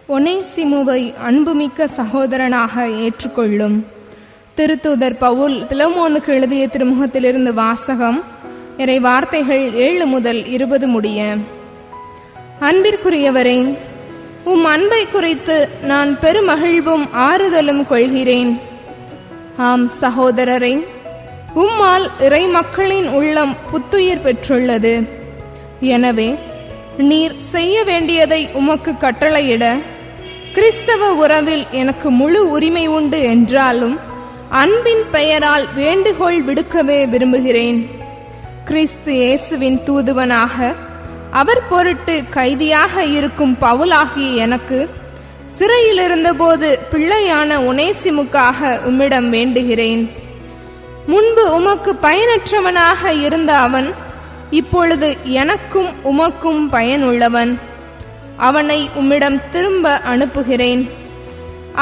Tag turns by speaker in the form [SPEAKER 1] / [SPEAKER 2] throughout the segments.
[SPEAKER 1] ஒனேசிமுவை அன்புமிக்க சகோதரனாக ஏற்றுக்கொள்ளும். திருத்தூதர் பவுல் பிலமோனுக்கு எழுதிய திருமுகத்திலிருந்து வாசகம். இறை வார்த்தைகள் 7 முதல் 20 முடிய. அன்பிற்குரியவரே, உம் அன்பை குறித்து நான் பெருமகிழ்வும் ஆறுதலும் கொள்கிறேன். ஆம் சகோதரரே, உம்மால் இறை மக்களின் உள்ளம் புத்துயிர் பெற்றுள்ளது. எனவே நீர் செய்ய வேண்டியதை உமக்கு கட்டளையிட கிறிஸ்தவ உறவில் எனக்கு முழு உரிமை உண்டு என்றாலும் அன்பின் பெயரால் வேண்டுகோள் விடுக்கவே விரும்புகிறேன். கிறிஸ்து இயேசுவின் தூதுவனாக அவர் பொருட்டு கைதியாக இருக்கும் பவுலாகிய எனக்கு சிறையில் இருந்தபோது பிள்ளையான ஒனேசிமுக்காக உம்மிடம் வேண்டுகிறேன். முன்பு உமக்கு பயனற்றவனாக இருந்த அவன் இப்பொழுது எனக்கும் உமக்கும் பயனுள்ளவன். அவனை உம்மிடம் திரும்ப அனுப்புகிறேன்.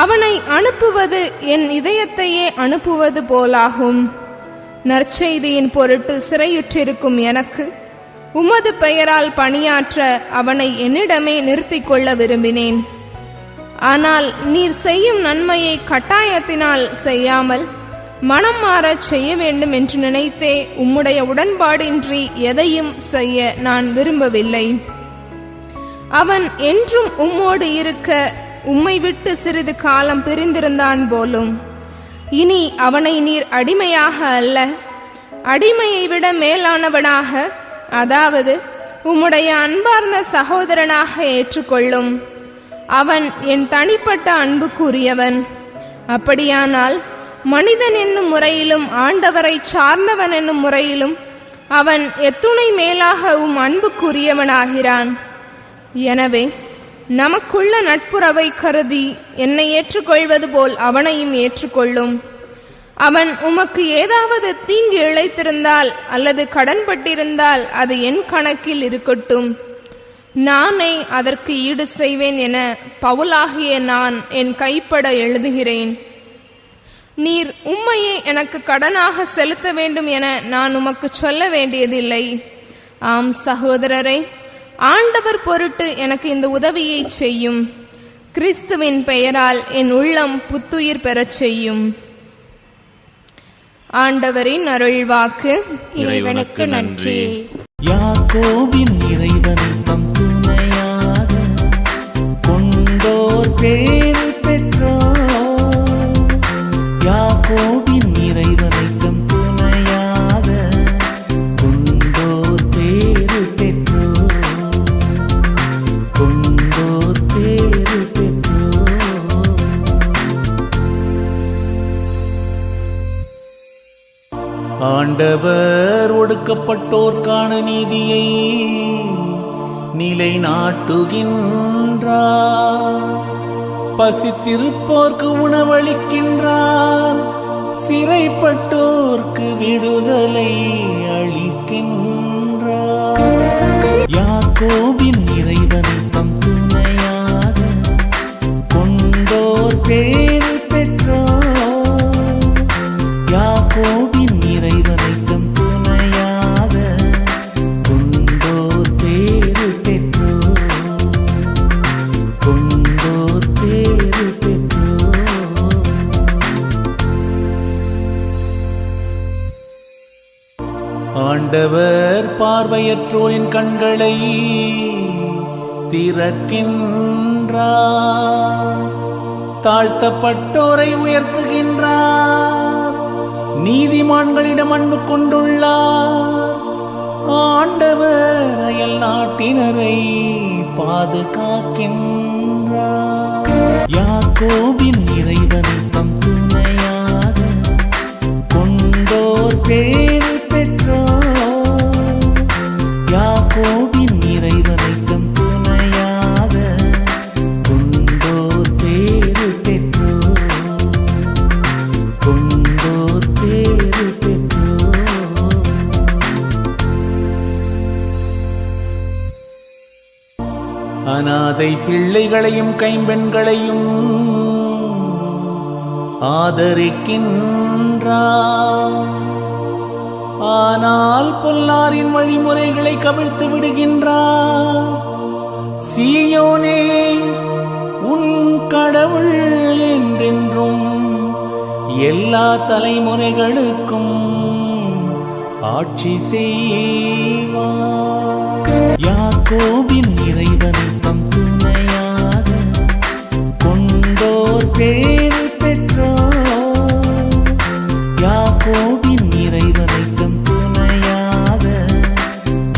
[SPEAKER 1] அவனை அனுப்புவது என் இதயத்தையே அனுப்புவது போலாகும். நற்செய்தியின் பொருட்டு சிறையுற்றிருக்கும் எனக்கு உமது பெயரால் பணியாற்ற அவனை என்னிடமே நிறுத்திக் கொள்ள விரும்பினேன். ஆனால் நீர் செய்யும் நன்மையை கட்டாயத்தினால் செய்யாமல் மனம் மாறச் செய்ய வேண்டும் என்று நினைத்தே உம்முடைய உடன்பாடின்றி எதையும் செய்ய நான் விரும்பவில்லை. அவன் என்றும் உம்மோடு இருக்க உம்மை விட்டு சிறிது காலம் பிரிந்திருந்தான் போலும். இனி அவனை நீர் அடிமையாக அல்ல, அடிமையை விட மேலானவனாக, அதாவது உம்முடைய அன்பார்ந்த சகோதரனாக ஏற்றுக்கொள்ளும். அவன் என் தனிப்பட்ட அன்புக்குரியவன். அப்படியானால் மனிதன் என்னும் முறையிலும் ஆண்டவரை சார்ந்தவன் என்னும் முறையிலும் அவன் எத்துணை மேலாக அன்புக்குரியவனாகிறான். எனவே நமக்குள்ள நட்புறவை கருதி என்னை ஏற்றுக்கொள்வது போல் அவனையும் ஏற்றுக்கொள்ளும். அவன் உமக்கு ஏதாவது தீங்கு இழைத்திருந்தால் அல்லது கடன்பட்டிருந்தால் அது என் கணக்கில் இருக்கட்டும். நானே அதற்கு ஈடு செய்வேன் என பவுலாகிய நான் என் கைப்பட எழுதுகிறேன். நீர் உம்மையே எனக்கு கடனாக செலுத்த வேண்டும் என நான் உமக்கு சொல்ல வேண்டியதில்லை. ஆம் சகோதரரே, ஆண்டவர் பொருட்டு எனக்கு இந்த உதவியை செய்யும். கிறிஸ்துவின் பெயரால் என் உள்ளம் புத்துயிர் பெறச் செய்யும். ஆண்டவரின் அருள்வாக்கு.
[SPEAKER 2] இறைவனுக்கு நன்றி.
[SPEAKER 3] யாக்கோபின் இறைவன் தம் துணையாக கொண்டோர் பேறு பெற்றோர். யாக்கோபின் இறைவனை தம் துணையாக கொண்டோர் பேறு பெற்றோர். கொண்டோர் பேறு பெற்றோர். ஆண்டவர் ஒடுக்கப்பட்டோர்க்கான நீதியை நிலைநாட்டுகின்றார். பசித்திருப்போர்க்கு உணவளிக்கின்றார். சிறைப்பட்டோர்க்கு விடுதலை அளிக்கின்றார். யாக்கோபின் இறைவனை தம் துணையாக கொண்டோர் பேறு பெற்றோர். யாக்கோபின் இறைவனை தம் துணையாக கொண்டோர் பேறு பெற்றோர். கொண்டோர் பேறு பெற்றோர். ஆண்டவர் பார்வையற்றோரின் கண்களை திறக்கின்றார். தாழ்த்தப்பட்டோரை உயர்த்துகின்றார். நீதிமான்களிடம் அன்பு கொண்டுள்ளார். ஆண்டவர் அயல் நாட்டினரை பாதுகாக்கின்றார். யாக்கோபின் இறைவனை தம் துணையாக கொண்டோர் பேறு பெற்றோர். யாக்கோபின் இறைவனை தம் துணையாக கொண்டோர் பேறு பெற்றோர். கொண்டோர் பேறு பெற்றோர். அநாதை பிள்ளைகளையும் கைம்பெண்களையும் ஆதரிக்கின்றார். ஆனால் பொல்லாரின் வழிமுறைகளை கவிழ்த்து விடுகின்றார். சீயோனே, உன் கடவுள் என்றென்றும் எல்லா தலைமுறைகளுக்கும் ஆட்சி செய்வார். யாக்கோபின் இறைவனை தம் துணையாக கொண்டோர் பேறு பெற்றோர். யாக்கோபின் இறைவனை தம் துணையாக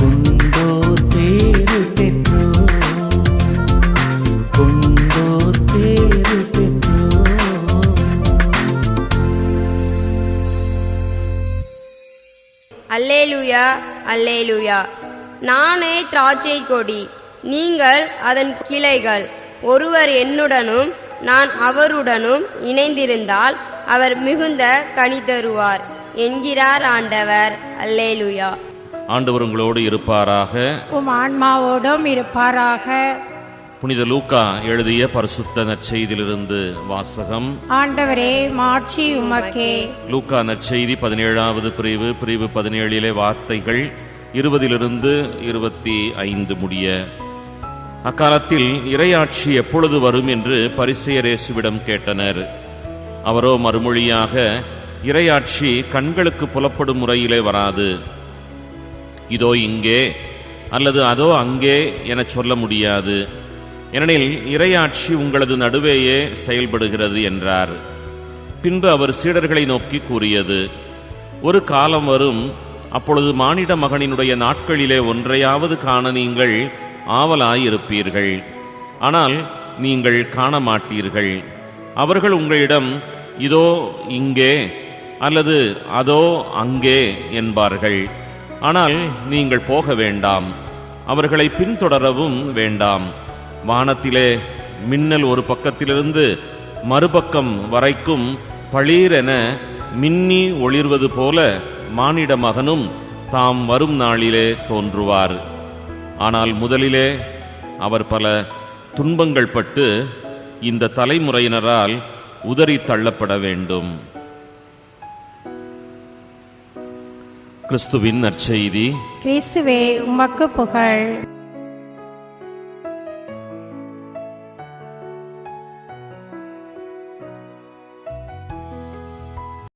[SPEAKER 3] கொண்டோர் பேறு பெற்றோர். கொண்டோர் பேறு பெற்றோர்.
[SPEAKER 4] அல்லேலூயா, அல்லேலூயா. நானே திராட்சை கொடி, நீங்கள் அதன் கிளைகள். ஒருவர் என்னுடனும் நான் அவருடனும் இணைந்திருந்தால் அவர் மிகுந்த கனி தருவார் என்கிறார் ஆண்டவர். அல்லேலூயா.
[SPEAKER 2] ஆண்டவர் உங்களோடு இருப்பாராக.
[SPEAKER 5] உம் ஆன்மாவோடும் இருப்பாராக.
[SPEAKER 2] புனித லூக்கா எழுதிய பரிசுத்த நற்செய்தியிலிருந்து வாசகம்.
[SPEAKER 5] ஆண்டவரே, மாட்சி உமக்கே.
[SPEAKER 2] லூக்கா நற்செய்தி 17வது பிரிவு 17 வார்த்தைகள் 20 25 முடிய. அக்காலத்தில் இறையாட்சி எப்பொழுது வரும் என்று பரிசேயர் இயேசுவிடம் கேட்டனர். அவரோ மறுமொழியாக, இறையாட்சி கண்களுக்கு புலப்படும் முறையிலே வராது. இதோ இங்கே அல்லது அதோ அங்கே என சொல்ல முடியாது. ஏனெனில் இறையாட்சி உங்களது நடுவேயே செயல்படுகிறது என்றார். பின்பு அவர் சீடர்களை நோக்கி கூறியது, ஒரு காலம் வரும், அப்பொழுது மானிட மகனினுடைய நாட்களிலே ஒன்றையாவது காண நீங்கள் ஆவலாயிருப்பீர்கள். ஆனால் நீங்கள் காண மாட்டீர்கள். அவர்கள் உங்களிடம் இதோ இங்கே அல்லது அதோ அங்கே என்பார்கள். ஆனால் நீங்கள் போக வேண்டாம், அவர்களை பின்தொடரவும் வேண்டாம். வானத்திலே மின்னல் ஒரு பக்கத்திலிருந்து மறுபக்கம் வரைக்கும் பளீரென மின்னி ஒளிர்வது போல மானிட மகனும் தாம் வரும் நாளிலே தோன்றுவார். ஆனால் முதலிலே அவர் பல துன்பங்கள் பட்டு இந்த தலைமுறையினரால் உதறி தள்ளப்பட வேண்டும். கிறிஸ்துவின் நற்செய்தி.
[SPEAKER 5] கிறிஸ்துவே, உமக்கு புகழ்.